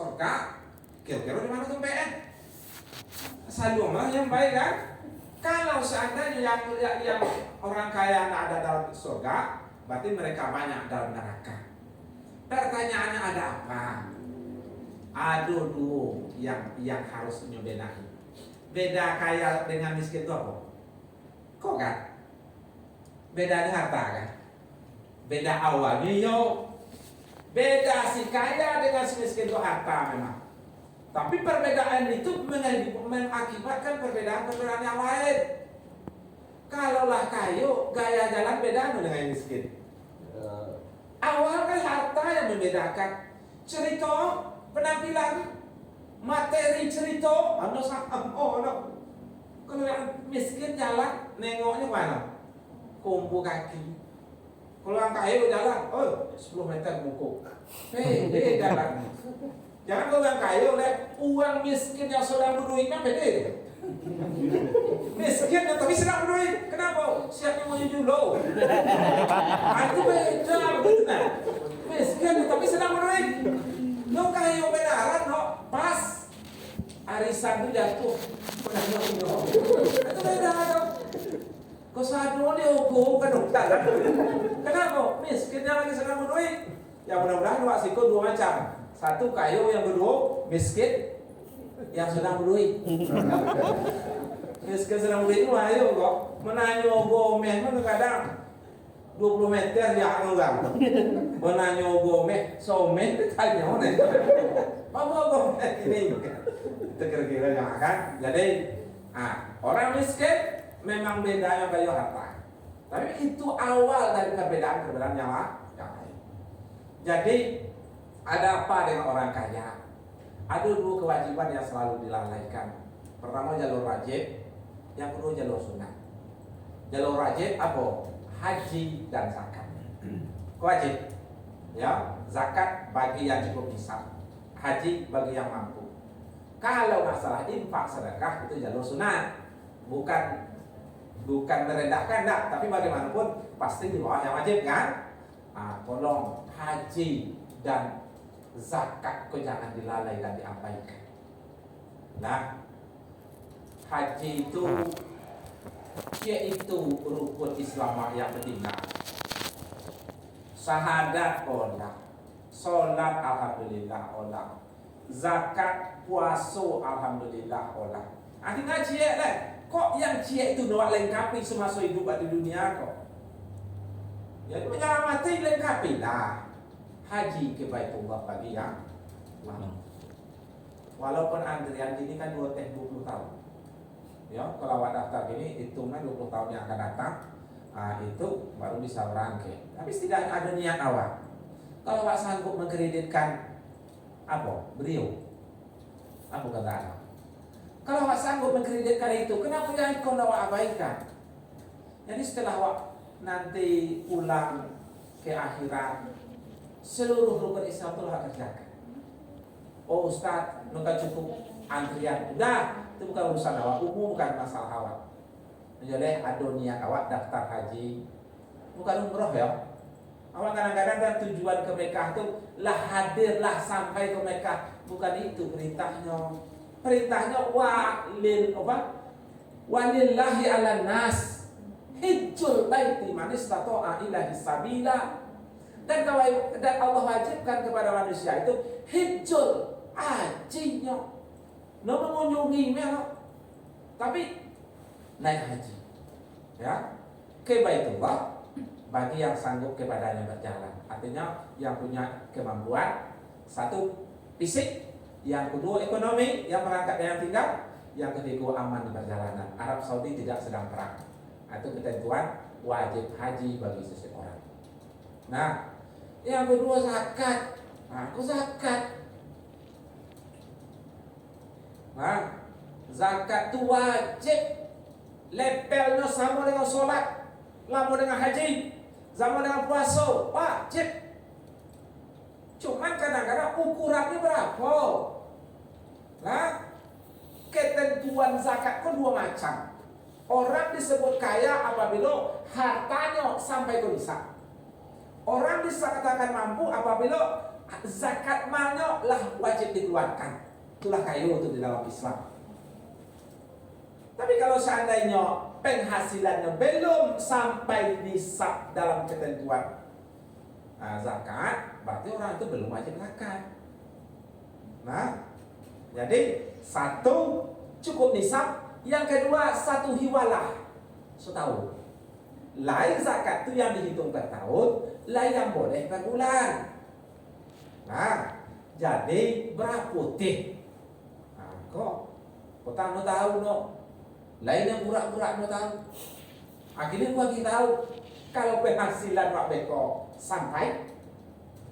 surga, kira-kira di mana sampai? Saluang yang baik kan? Kalau seandainya yang orang kaya nggak ada dalam surga, berarti mereka banyak dalam neraka. Pertanyaannya ada apa? Ada dua yang harus nyobedain. Beda kaya dengan miskin itu apa? Kok kan? Bedanya harta kan? Beda awalnya yo. Beda si kaya dengan si miskin itu harta memang. Tapi perbedaan itu mengakibatkan perbedaan-perbedaan yang lain. Kalaulah kayu, gaya jalan beda dengan miskin. Awal kan harta yang membedakan. Cerita, penampilan, materi cerita, kalau yang miskin jalan, nengoknya mana? Kumpu kaki. Kalau yang kayu jalan, 10 meter buku. Beda jalan. Jangan kau yang kayu, uang miskin yang sedang berduitnya beda. Miskin tapi sedang berduit. Kenapa? Siapa mau jujur lo? Itu beda betul. Miskin tapi sedang berduit. Lo kayu benaran, lo pas arisan itu jatuh. Itu beda dong. Kau sadu dihukum ke dokter. Kenapa? Miskinnya lagi sedang berduit. Ya mudah-mudahan waksiko dua macam. Satu kayu, yang kedua miskin yang sedang berduit. Miskin sedang berduit itu ayo kok menanyo gomeh kadang 20 meter ya orang. Menanyo gomeh someh ditanya mana? Apa gomeh ini? Itu kira-kira yang akan. Jadi orang miskin memang bedanya kayu harta. Tapi itu awal dari perbedaan yang lain. Jadi ada apa dengan orang kaya? Ada dua kewajiban yang selalu dilalaikan. Pertama jalur wajib, yang kedua jalur sunnah. Jalur wajib apa? Haji dan zakat. Wajib, ya, zakat bagi yang cukup nisab, haji bagi yang mampu. Kalau masalah infak sedekah itu jalur sunnah, bukan merendahkan, enggak, tapi bagaimanapun pasti di bawah yang wajib kan? Tolong haji dan zakat kau jangan dilalai dan diabaikan. Nah, haji itu yaitu rukun Islam yang ketiga. Syahadat olah, sholat alhamdulillah olah, zakat puasa alhamdulillah olah. Artinya cie deh. Kok yang cie itu doa lengkapi semasa hidup di dunia kok? Ya menyelamati lengkapi lah. Haji ke Baitullah bagi yang walaupun antrian ini kan 20 tahun. Ya, kalau awak daftar gini hitungnya 20 tahun yang akan datang, itu baru bisa berangkat. Tapi setidaknya ada niat awak. Kalau awak sanggup mengkreditkan beliau, apa kata awak? Kalau awak sanggup mengkreditkan itu, kenapa jangan kau awak abaikan? Jadi setelah awak nanti pulang ke akhirat, seluruh rukun Islam itu harus kerjakan. Oh Ustaz, nuka cukup antrian. Udah, itu bukan urusan awak, umum bukan masalah awak. Jadi ada niat awak daftar haji, bukan umroh ya. Awak kadang-kadang dan tujuan ke Mekah itu lah hadirlah sampai ke Mekah, bukan itu perintahnya. Perintahnya walillahi ala nas hijjul baiti man istata'a ilaihi sabila. Dan Allah wajibkan kepada manusia itu hijjul, hajinya, no mengunjungi tapi naik haji, ya, ke Baitullah bagi yang sanggup kepadanya berjalan. Artinya yang punya kemampuan, satu fisik, yang kedua ekonomi, yang berangkat dan yang tinggal, yang ketiga aman di perjalanan. Arab Saudi tidak sedang perang. Itu ketentuan wajib haji bagi seseorang. Nah, yang kedua zakat. Zakat. Zakat itu wajib. Levelnya sama dengan sholat, sama dengan haji, sama dengan puasa, wajib. Cuman kadang-kadang ukurannya berapa? Ketentuan zakat itu dua macam. Orang disebut kaya apabila hartanya sampai ke nisab. Orang bisa katakan mampu apabila zakat malnya lah wajib dikeluarkan. Itulah kayu itu di dalam Islam. Tapi kalau seandainya penghasilannya belum sampai nisab dalam ketentuan zakat, berarti orang itu belum wajib zakat. Nah, jadi satu cukup nisab, yang kedua satu hiwalah setahun. Lain zakat itu yang dihitung per tahun, lain yang boleh per bulan. Nah, jadi berapa teh? Nah, kok petang no tahu no, lain yang burak-burak no tahu. Akhirnya gua tahu kalau penghasilan Pak Beko sampai,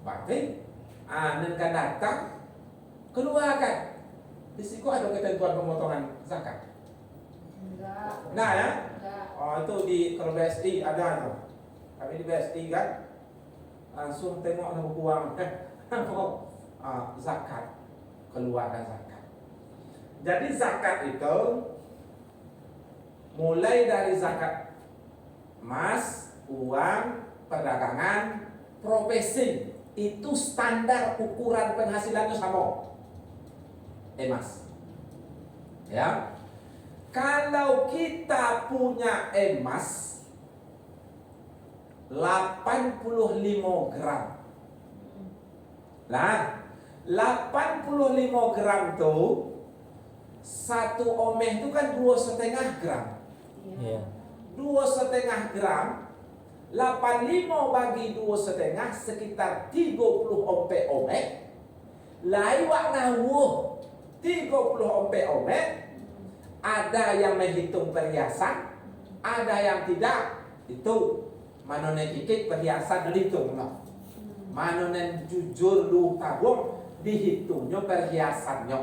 berarti kan datang keluarkan. Di situ ada ketentuan pemotongan zakat. Enggak. Nah ya, Enggak. oh itu di kalau BSI ada tuh. Kami di BSI kan langsung tengok nama uang, zakat, keluarkan zakat. Jadi zakat itu mulai dari zakat emas, uang, perdagangan, profesi, itu standar ukuran penghasilannya sama. Emas. Ya. Kalau kita punya emas 85 gram. Lah, 85 gram tuh satu omeh itu kan 2,5 gram. Iya. 2,5 gram 85 bagi 2,5 sekitar 30 ompe. Lai wak ngawuh 30 ompe. Ada yang menghitung perhiasan, ada yang tidak. Itu manonen ikik perhiasan dihitung no. Manonen jujur lu tabung dihitungnya perhiasannya.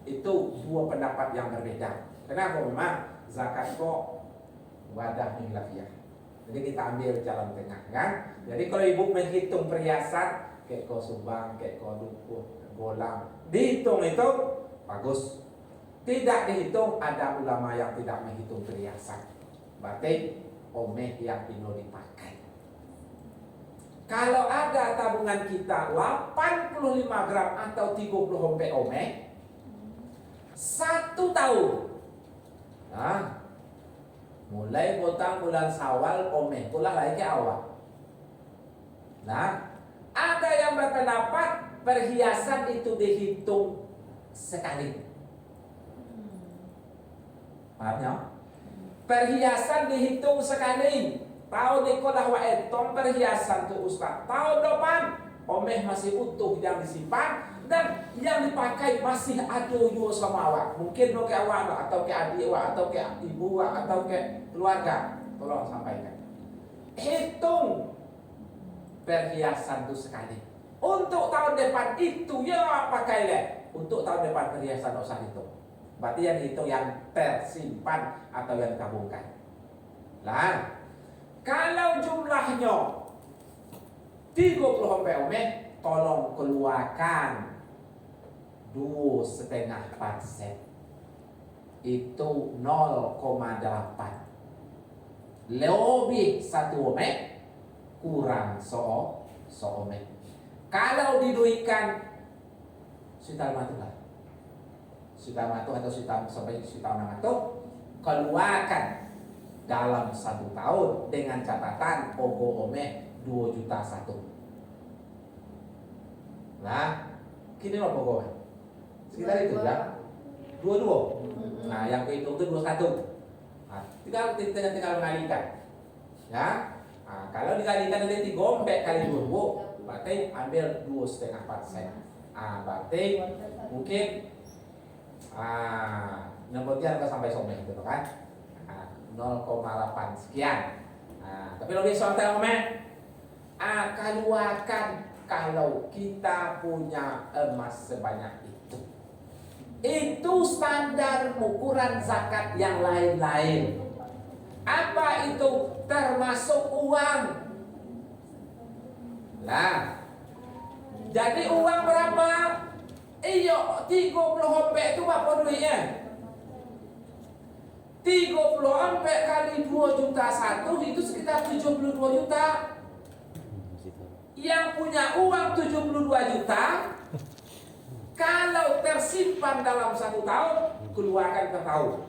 Itu dua pendapat yang berbeda. Kenapa? Memang zakat kok wadah hilafiyah. Jadi kita ambil jalan tengah kan. Jadi kalau ibu menghitung perhiasan kayak kau sumbang, kayak kau dukuh, golang, dihitung itu bagus. Tidak dihitung, ada ulama yang tidak menghitung perhiasan. Berarti omeh yang ino dipakai. Kalau ada tabungan kita 85 gram atau 30 omeh 1 tahun. Nah, mulai potang bulan Syawal omeh pula lagi awal. Nah, ada yang berpendapat perhiasan itu dihitung sekali. Paham ya? Perhiasan dihitung sekali. Tahun ikolah wa etong perhiasan tuh Ustaz. Tahun depan omeh masih utuh yang disimpan dan yang dipakai masih ada juga sama awak. Mungkin ke awak atau ke adik awak atau ke ibu awak atau ke keluarga. Tolong sampaikan. Hitung perhiasan itu sekali. Untuk tahun depan itu ya pakai leh. Untuk tahun depan perhiasan usah itu. Berarti yang dihitung yang tersimpan atau yang ditabungkan. Lah, kalau jumlahnya 30 omeh, tolong keluarkan 2,5%. Itu 0,8. Lebih 1 omeh kurang so omeh. Kalau diduikan sudah matulah. Sudah matu atau sudah sampai sudah matu, keluarkan dalam 1 tahun dengan catatan ogo omeh 2,1 juta. Nah, kini apa ogo? Sekitar itu ya. 22. Nah, yang kehitung itu 21. Nah, tinggal mengalikan. Ya. Nah, kalau dikalikan dari 3 omeh kali 20, berarti ambil 2,5%. Ah, berarti mungkin nyebutnya harga sampai someh gitu kan. 0,8 sekian. Tapi lebih soal omeh keluarkan kalau kita punya emas sebanyak itu. Itu standar ukuran zakat yang lain-lain. Apa itu? Termasuk uang. Lah, jadi uang berapa? Iyo 30 ompe itu apa duitnya? 30 ompe kali 2,1 juta itu sekitar 72 juta. yang punya uang 72 juta, kalau tersimpan dalam 1 tahun, keluarkan per tahun.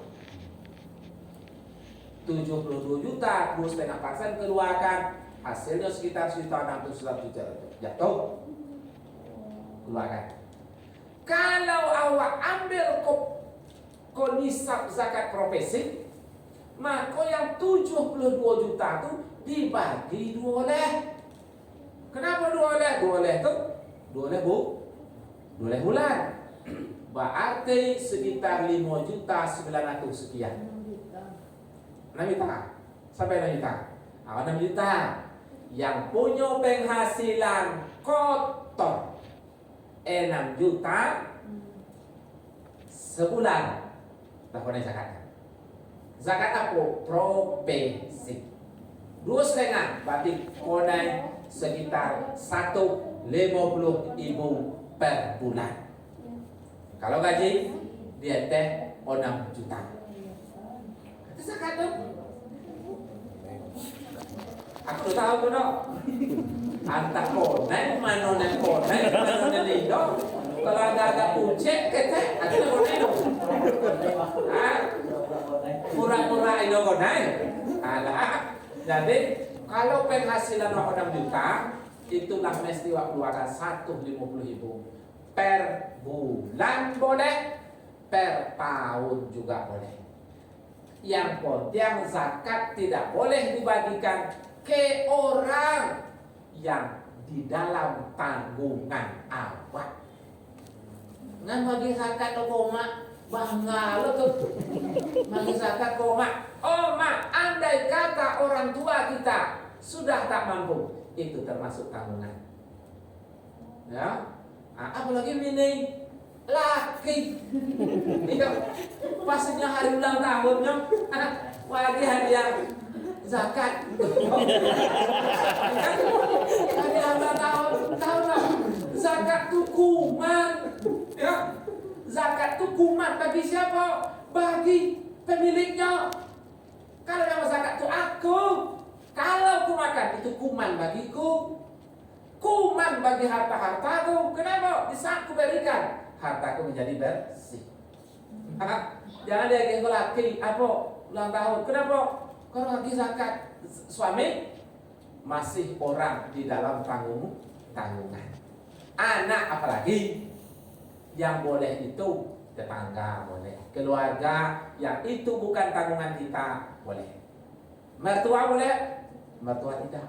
72 juta, 2,5% keluarkan, hasilnya sekitar 1,600 juta jatuh, keluarkan. Kalau awak ambil nisab zakat profesi, maka yang 72 juta itu dibagi 2 oleh. Kenapa 2 oleh? 2 oleh itu 2 oleh 2 oleh bulan. Berarti sekitar 5 juta 900 sekian. 6 juta sampai 6 juta. 6 juta yang punya penghasilan kotor 6 juta sebulan. Tak boleh zakat. Zakat apa? Profesi. 2,5 berarti konai sekitar 150.000 per bulan. Kalau gaji dia teh 6 juta. Itu zakat tu. Aku tahu tu dok. Antak konai mana konai mana lido. Kalau agak-agak pucet kete, ada konai tu. Pura-pura itu konai. Alah. Jadi kalau penghasilan 6 juta, itulah mesti keluarkan 150.000 per bulan boleh, per tahun juga boleh. Yang penting zakat tidak boleh dibagikan ke orang yang di dalam tanggungan awak. Ngan bagi zakat lo koma, bangga lo tuh. Bagi zakat koma. Oh mak, andai kata orang tua kita sudah tak mampu, itu termasuk tanggungan. Ya, apalagi bini laki. Itu pastinya hari ulang tahunnya, wajib hadiah zakat. Hadiah ulang tahun, zakat tukuman. Ya, zakat tukuman bagi siapa? Bagi pemiliknya. Kalau yang zakat itu aku, kalau ku makan itu kuman bagiku, kuman bagi harta-hartaku. Kenapa? Di saat ku berikan, hartaku menjadi bersih. Jangan dia kayak laki, apa ulang tahun. Kenapa? Kalau lagi zakat suami masih orang di dalam tanggungan. Anak apalagi yang boleh itu tetangga boleh, keluarga yang itu bukan tanggungan kita boleh. Mertua boleh, mertua tidak.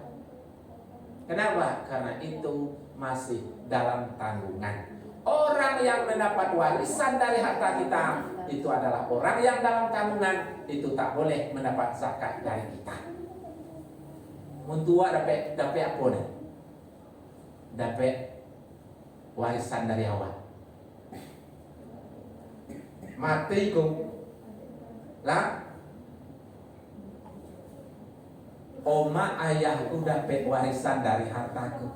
Kenapa? Karena itu masih dalam tanggungan. Orang yang mendapat warisan dari harta kita itu adalah orang yang dalam tanggungan, itu tak boleh mendapat zakat dari kita. Mentua dapat apa nih? Dapat warisan dari awak. Matiku lah, oma ayahku dapat warisan dari hartaku.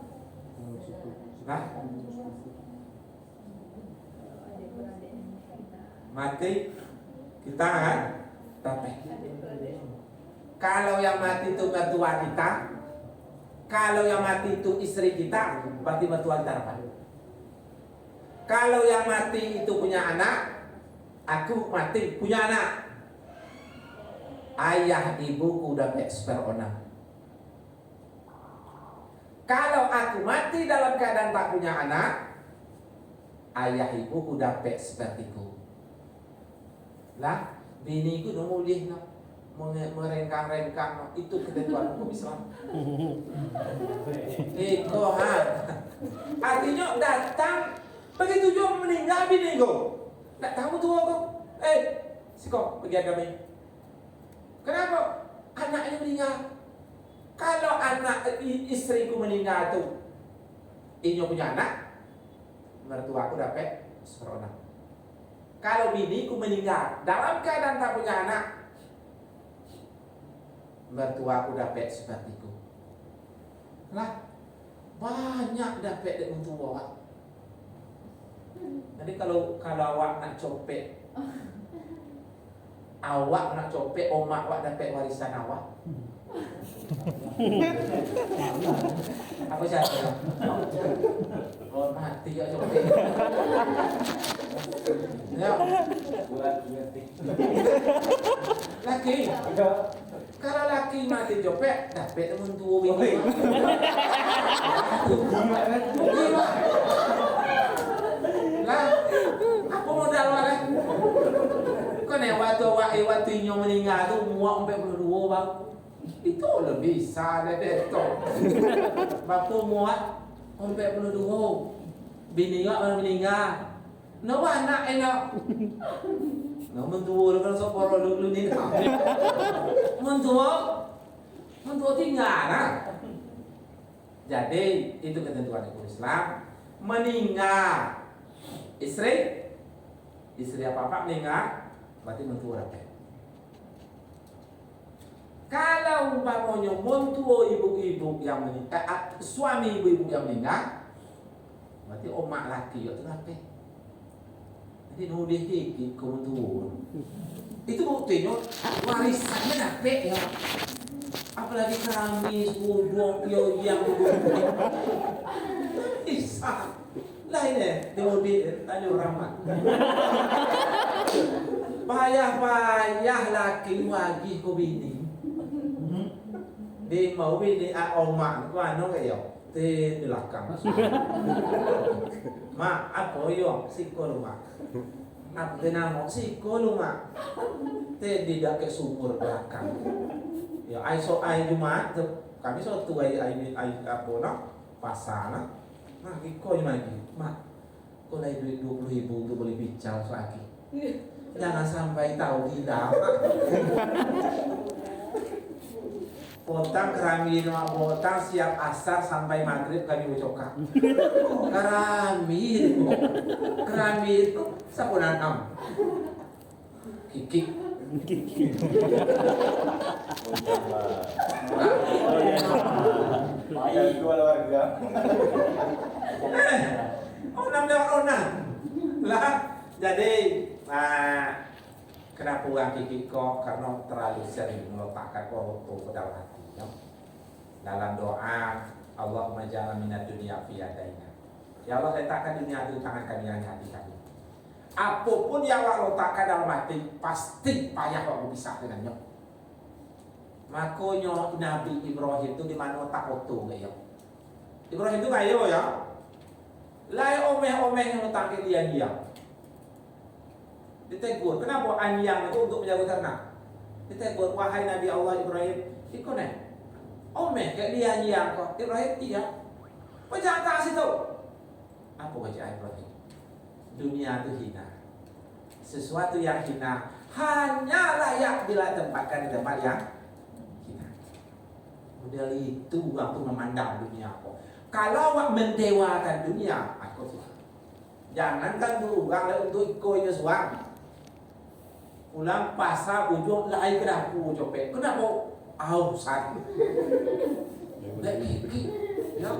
Nah, mati kita kan dapat. Kalau yang mati itu mertua kita, kalau yang mati itu istri kita, berarti mertua kita dapat. Kalau yang mati itu punya anak, aku mati punya anak, ayah ibuku dapat seperonam. Kalau aku mati dalam keadaan tak punya anak, ayah ibuku dapat sepertiku. Lah, biniku mulih no, merengkang-rengkang no, itu ketentuan hukum Islam. Artinya datang begitu juga meninggal biniku. Tak tahu tua kok. Si kok pergi kami. Kenapa? Anaknya meninggal. Kalau anak istriku meninggal tu, inyo punya anak, mertua aku dapat seperonam. Kalau biniku meninggal dalam keadaan tak punya anak, mertua aku dapat sepertiku. Lah, banyak dapat dari untuk awak. Jadi kalau awak nak copet, awak nak copet, omak awak dapat warisan awak. Apa siapa? Oh mati ya coba. Ya. Laki. Kalau laki mati copet, dapat temen tua bini. Gimana? Lah, apa modal lah? Kau nih waktu nyom meninggal tu muak sampai 22 bang. Itu lebih bisa deh tu. Bapa muak sampai 22. Bini juga meninggal. Nawa anak enak. Nah mentua kalau sopor lu ni. Mentua tinggal lah. Jadi itu ketentuan Islam. Meninggal istri apa meninggal berarti mentua rakyat. Kalau umpamanya mentua ibu-ibu yang meninggal, suami ibu-ibu yang meninggal, berarti omak laki itu rakyat. Jadi nudih dikit ke mentua. Itu buktinya warisannya rakyat ya. Apalagi kami budong yang bisa. Lain dia tanya orang payah laki wagi ko bini. Di mau bini omak ko ano kayo? Di belakang. Ma ako yo siko luma. Ako tinamo siko luma. Te di ke sumur belakang. Ya ai Jumat kami so tuai ai apa no pasana. Nah, kau yang lagi, mak, kau lagi duit 20.000 untuk beli pical lagi. Jangan sampai tahu tidak. Potang keramik, potang siap asar sampai maghrib kami ucapkan. Keramik itu sapunan am. Kiki. Bayar jual warga. Onam lah. Jadi kenapa uang kiki kok? Karena terlalu sering meletakkan korupto ke dalam hati. Ya? Dalam doa Allahumma ja'alna minad dunya fi yadaina. Ya Allah letakkan dunia itu tangan kami yang hati kami. Apapun yang Allah letakkan dalam hati pasti payah kalau bisa dengannya. Makanya Nabi Ibrahim itu di mana otak oto ya. Ibrahim itu kayo ya. Lai omeh-omeh yang letakkan dia. Ditegur, kenapa anyang itu untuk menjaga ternak? Ditegur, wahai Nabi Allah Ibrahim, ikut nih. Omeh kayak dia kok. Ibrahim iya. Baca atas itu. Apa baca Ibrahim? Dunia itu hina. Sesuatu yang hina hanya layak bila tempatkan di tempat yang hina. Model itu waktu memandang dunia kok. Kalau awak mendewakan dunia, aku suka. Jangankan beruang untuk ikutnya suang. Pulang pasar ujung lain kenapa copet? Kenapa? Ausan. Ya.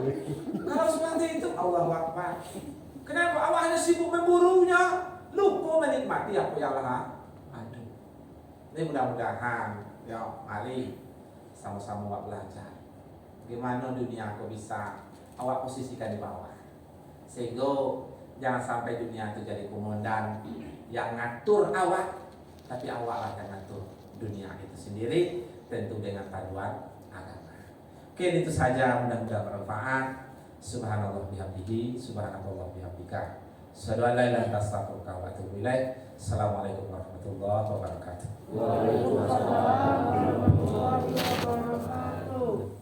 Kalau seperti itu Allah Akbar. Kenapa awak hanya sibuk memburunya, lupa menikmati apa yang Allah ada. Ini mudah-mudahan ya mari sama-sama awak belajar. Gimana dunia aku bisa awak posisikan di bawah. Sehingga jangan sampai dunia itu jadi komandan yang ngatur awak, tapi awak lah yang ngatur dunia itu sendiri, tentu dengan panduan agama. Oke, itu saja, mudah-mudahan bermanfaat. Subhanallah bihamdihi, subhanallah bihamdika. Asyhadu an la ilaha illallah wa atubu ilaik. Assalamualaikum warahmatullahi wabarakatuh.